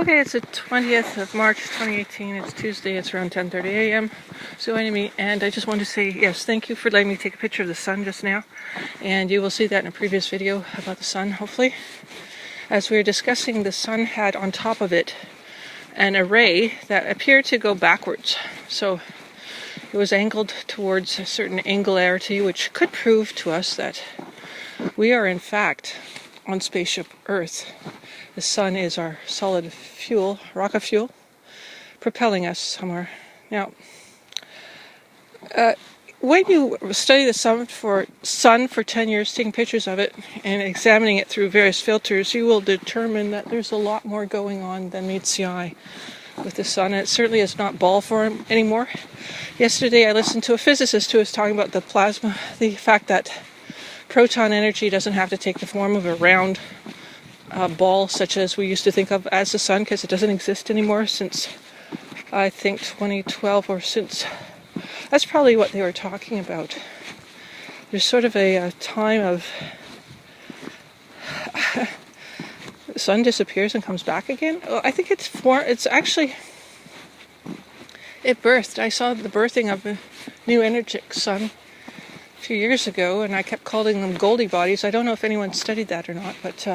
Okay, it's the 20th of March 2018. It's Tuesday. It's around 10:30 a.m. Joining me, and I just want to say yes, thank you for letting me take a picture of the sun just now. And you will see that in a previous video about the sun, hopefully. As we were discussing, the sun had on top of it an array that appeared to go backwards. So it was angled towards a certain angularity, which could prove to us that we are in fact on spaceship Earth. The sun is our solid fuel, rocket fuel, propelling us somewhere. Now, when you study the sun for 10 years, taking pictures of it and examining it through various filters, you will determine that there's a lot more going on than meets the eye with the sun. And it certainly is not ball form anymore. Yesterday I listened to a physicist who was talking about the plasma, the fact that proton energy doesn't have to take the form of a round ball such as we used to think of as the sun, because it doesn't exist anymore since I think 2012, or since that's probably what they were talking about. There's sort of a time of the sun disappears and comes back again. Oh, I think it's actually it birthed. I saw the birthing of a new energetic sun a few years ago, and I kept calling them Goldie bodies. I don't know if anyone studied that or not, but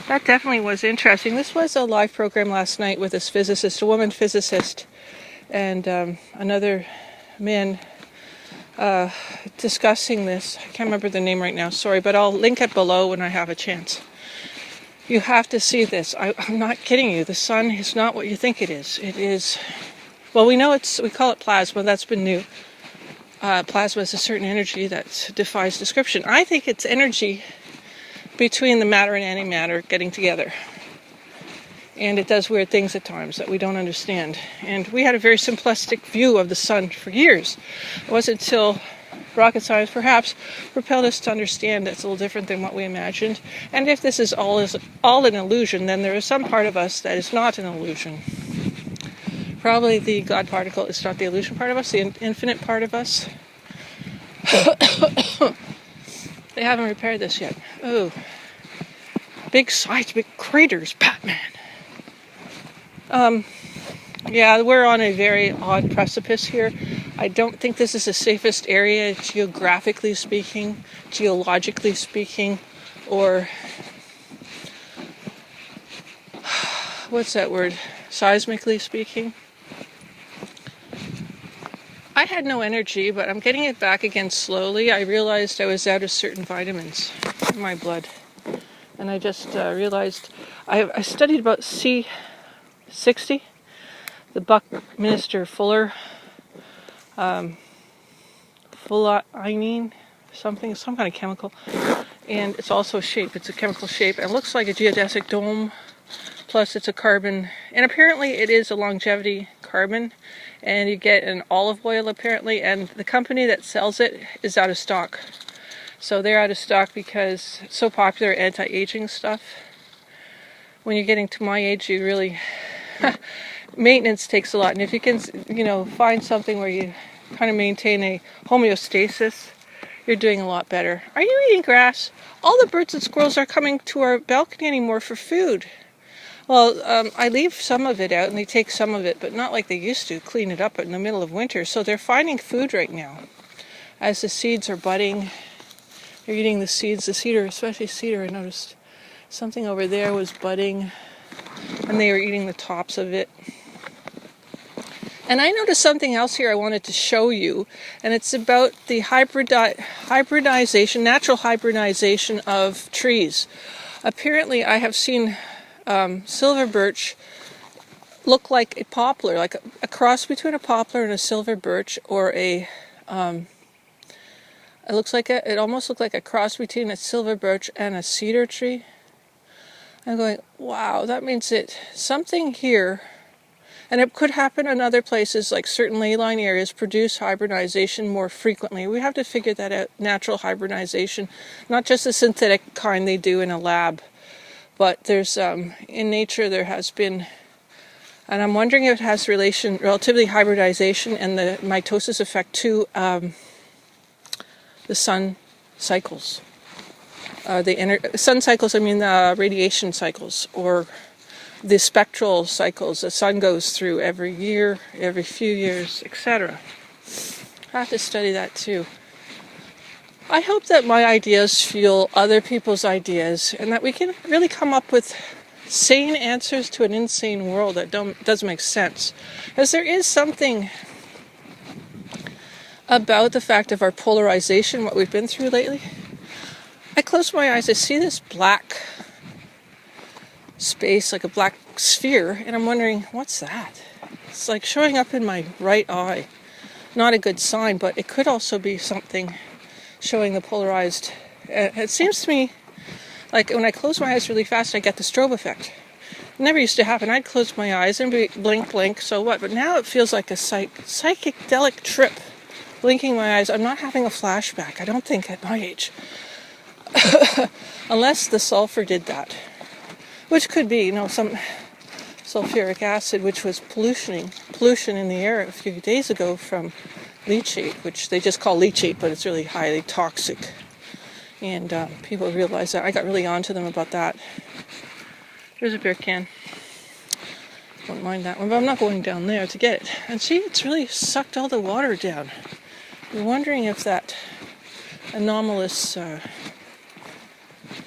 that definitely was interesting. This was a live program last night with this physicist, a woman physicist, and another man discussing this. I can't remember the name right now, sorry, but I'll link it below when I have a chance. You have to see this. I'm not kidding you. The sun is not what you think it is. It is, well, we call it plasma. That's been new. Plasma is a certain energy that defies description. I think it's energy between the matter and antimatter getting together. And it does weird things at times that we don't understand. And we had a very simplistic view of the sun for years. It wasn't until rocket science perhaps propelled us to understand that it's a little different than what we imagined. And if this is all an illusion, then there is some part of us that is not an illusion. Probably the God particle is not the illusion part of us, the infinite part of us. They haven't repaired this yet. Oh, big sides, big craters, Batman. Yeah, we're on a very odd precipice here. I don't think this is the safest area, geographically speaking, geologically speaking, or what's that word? Seismically speaking. I had no energy, but I'm getting it back again slowly. I realized I was out of certain vitamins in my blood. And I just realized I studied about C60, the Buckminster Fuller, fullerene, some kind of chemical. And it's also a shape. It's a chemical shape. It looks like a geodesic dome. Plus it's a carbon, and apparently it is a longevity carbon, and you get an olive oil apparently, and the company that sells it is out of stock. So they're out of stock because it's so popular, anti-aging stuff. When you're getting to my age, you really maintenance takes a lot, and if you can, find something where you kind of maintain a homeostasis, you're doing a lot better. Are you eating grass? All the birds and squirrels are coming to our balcony anymore for food. Well, I leave some of it out, and they take some of it, but not like they used to, clean it up in the middle of winter. So they're finding food right now. As the seeds are budding, they're eating the seeds. The cedar, especially cedar, I noticed something over there was budding, and they were eating the tops of it. And I noticed something else here I wanted to show you, and it's about the hybridization, natural hybridization of trees. Apparently, I have seen silver birch look like a poplar, like a cross between a poplar and a silver birch, or it almost looked like a cross between a silver birch and a cedar tree. I'm going, wow, that means something here, and it could happen in other places, like certain ley line areas produce hybridization more frequently. We have to figure that out, natural hybridization, not just the synthetic kind they do in a lab. But there's, in nature there has been, and I'm wondering if it has relatively hybridization and the mitosis effect to the sun cycles. Sun cycles, I mean radiation cycles, or the spectral cycles the sun goes through every year, every few years, etc. I have to study that too. I hope that my ideas fuel other people's ideas and that we can really come up with sane answers to an insane world that doesn't make sense. Because there is something about the fact of our polarization, what we've been through lately. I close my eyes, I see this black space, like a black sphere, and I'm wondering, what's that? It's like showing up in my right eye. Not a good sign, but it could also be something showing the polarized. It seems to me like when I close my eyes really fast, I get the strobe effect. It never used to happen. I'd close my eyes and be blink, blink, so what? But now it feels like a psychedelic trip. Blinking my eyes. I'm not having a flashback, I don't think, at my age. Unless the sulfur did that. Which could be, some sulfuric acid, which was pollution in the air a few days ago from leachate, which they just call leachate, but it's really highly toxic. And people realize that. I got really onto them about that. Here's a beer can. Don't mind that one, but I'm not going down there to get it. And see, it's really sucked all the water down. You're wondering if that anomalous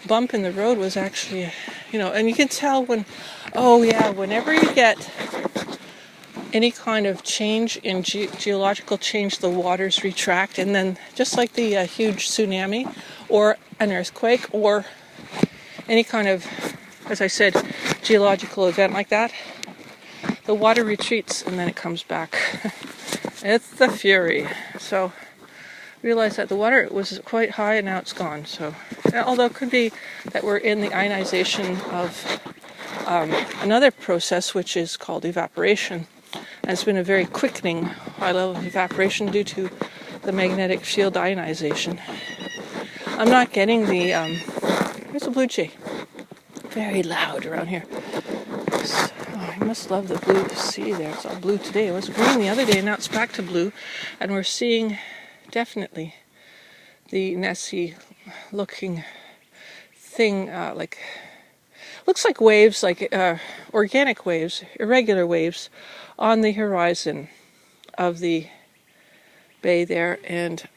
bump in the road was actually, and you can tell whenever you get any kind of change in geological change, the waters retract, and then just like the huge tsunami or an earthquake or any kind of, as I said, geological event like that, the water retreats and then it comes back. It's the fury. So realize that the water was quite high and now it's gone. So, although it could be that we're in the ionization of another process which is called evaporation. And it's been a very quickening high level of evaporation due to the magnetic field ionization. I'm not getting the, there's a blue jay. Very loud around here. So, I must love the blue sea there. It's all blue today. It was green the other day, now it's back to blue. And we're seeing definitely the Nessie looking thing, looks like waves, like organic waves, irregular waves on the horizon of the bay there. And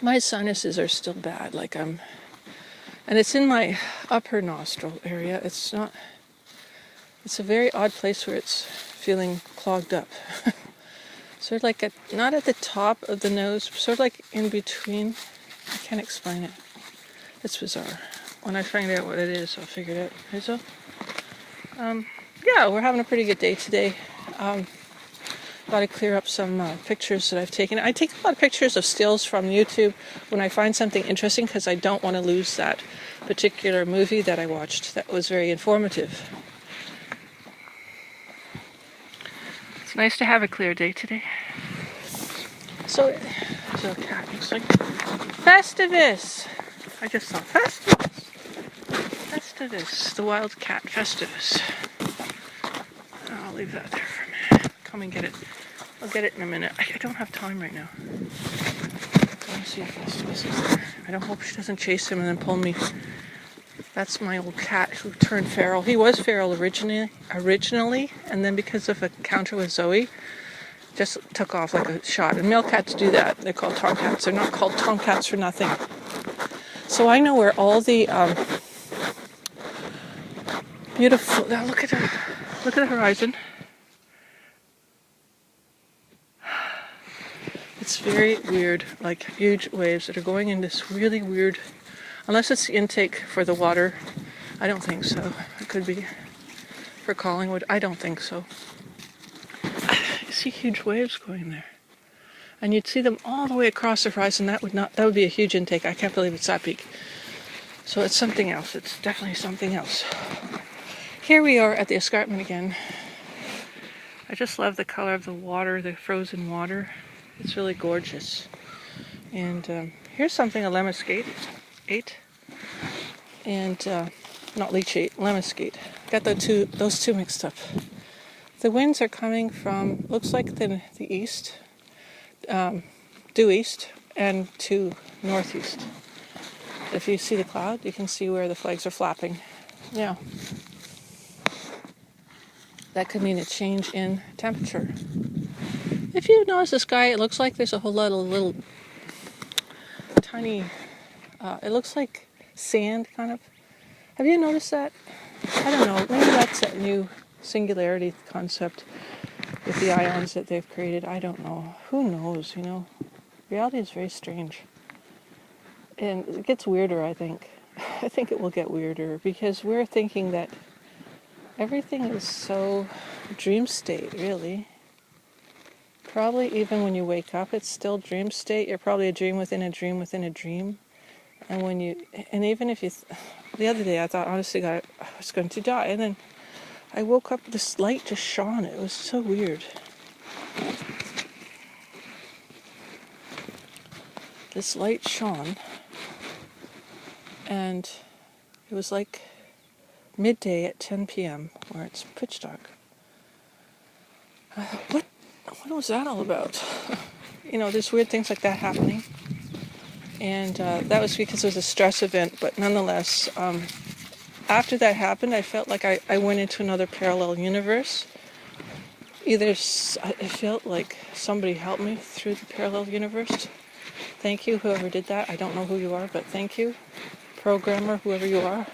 my sinuses are still bad, and it's in my upper nostril area. It's a very odd place where it's feeling clogged up. Sort of like not at the top of the nose, sort of like in between. I can't explain it. It's bizarre. When I find out what it is, I'll figure it out. Hazel? Yeah, we're having a pretty good day today. Got to clear up some pictures that I've taken. I take a lot of pictures of stills from YouTube when I find something interesting because I don't want to lose that particular movie that I watched that was very informative. It's nice to have a clear day today. So a cat looks like Festivus. I just saw Festivus. Festivus, the wild cat Festivus. I'll leave that there for a minute. Come and get it. I'll get it in a minute. I don't have time right now. I want to see if Festivus is there. I don't hope she doesn't chase him and then pull me. That's my old cat who turned feral. He was feral originally, and then because of a encounter with Zoe, just took off like a shot. And male cats do that. They're called tomcats. They're not called tomcats for nothing. So I know where all the beautiful. Now look at the horizon. It's very weird, like huge waves that are going in this really weird. Unless it's the intake for the water, I don't think so. It could be for Collingwood. I don't think so. You see huge waves going there, and you'd see them all the way across the horizon. That would be a huge intake. I can't believe it's that big. So it's something else. It's definitely something else. Here we are at the escarpment again. I just love the color of the water, the frozen water. It's really gorgeous. And here's something a lemniscate ate, and not leachate, lemniscate. Got those two mixed up. The winds are coming from, looks like the east, due east, and to northeast. If you see the cloud, you can see where the flags are flapping. Yeah. that could mean a change in temperature. If you notice the sky, it looks like there's a whole lot of little tiny, it looks like sand, kind of. Have you noticed that? I don't know, maybe that's a new singularity concept with the ions that they've created. I don't know. Who knows, you know? Reality is very strange. And it gets weirder, I think. I think it will get weirder because we're thinking that everything is so dream state, really. Probably even when you wake up, it's still dream state. You're probably a dream within a dream within a dream. And even if you, the other day I thought, honestly, God, I was going to die. And then I woke up, this light just shone. It was so weird. This light shone. And it was like midday at 10 p.m. where it's pitch dark. I thought, what was that all about? You know, there's weird things like that happening. And that was because it was a stress event, but nonetheless, after that happened, I felt like I went into another parallel universe. It felt like somebody helped me through the parallel universe. Thank you, whoever did that. I don't know who you are, but thank you, programmer, whoever you are.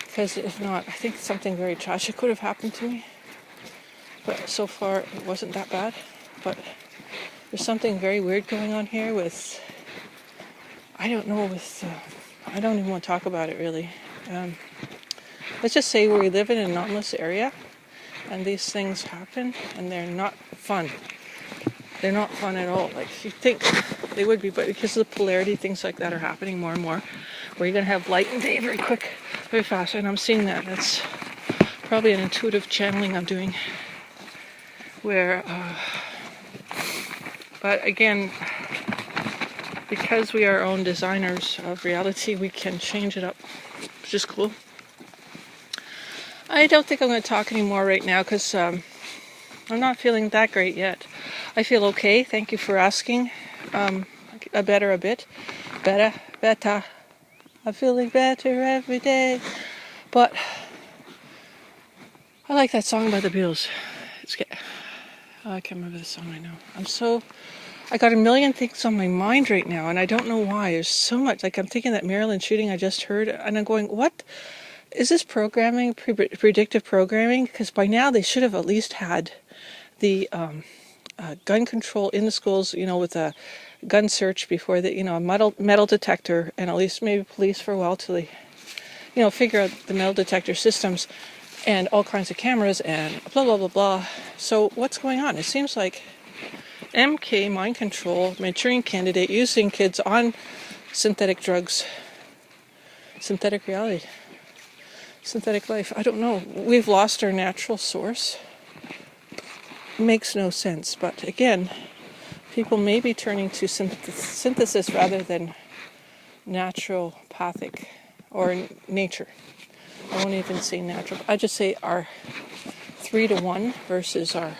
Because if not, I think something very tragic would have happened to me. But so far, it wasn't that bad. But there's something very weird going on here with, I don't know, I don't even want to talk about it really. Let's just say we live in an anomalous area, and these things happen, and they're not fun. They're not fun at all. Like, you think they would be, but because of the polarity, things like that are happening more and more, where you're going to have light and day very quick, very fast, and I'm seeing that. That's probably an intuitive channeling I'm doing, where, but again, because we are our own designers of reality, we can change it up, which is cool. I don't think I'm going to talk anymore right now because I'm not feeling that great yet. I feel okay. Thank you for asking. Better. I'm feeling better every day. But I like that song by the Beatles. I can't remember the song right now. I got a million things on my mind right now, and I don't know why. There's so much. Like, I'm thinking that Maryland shooting I just heard, and I'm going, what? Is this programming, predictive programming? Because by now they should have at least had the gun control in the schools, you know, with a gun search before the, you know, a metal detector, and at least maybe police for a while till they, you know, figure out the metal detector systems and all kinds of cameras and blah, blah, blah, blah. So what's going on? It seems like MK, mind control, Manchurian candidate, using kids on synthetic drugs, synthetic reality, synthetic life. I don't know. We've lost our natural source. Makes no sense. But again, people may be turning to synthesis rather than naturopathic or nature. I won't even say natural. I just say our 3-to-1 versus our...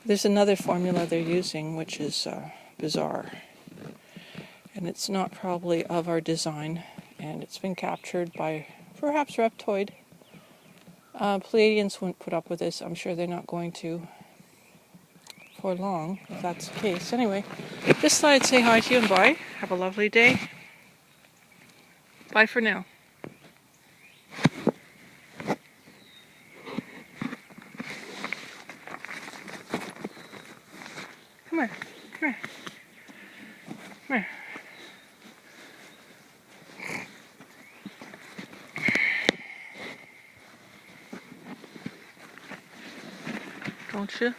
there's another formula they're using which is bizarre. And it's not probably of our design. And it's been captured by perhaps Reptoid. Pleiadians wouldn't put up with this. I'm sure they're not going to for long, if that's the case. Anyway, just thought I'd say hi to you and bye. Have a lovely day. Bye for now. Come here. Come here. Come here. Don't you?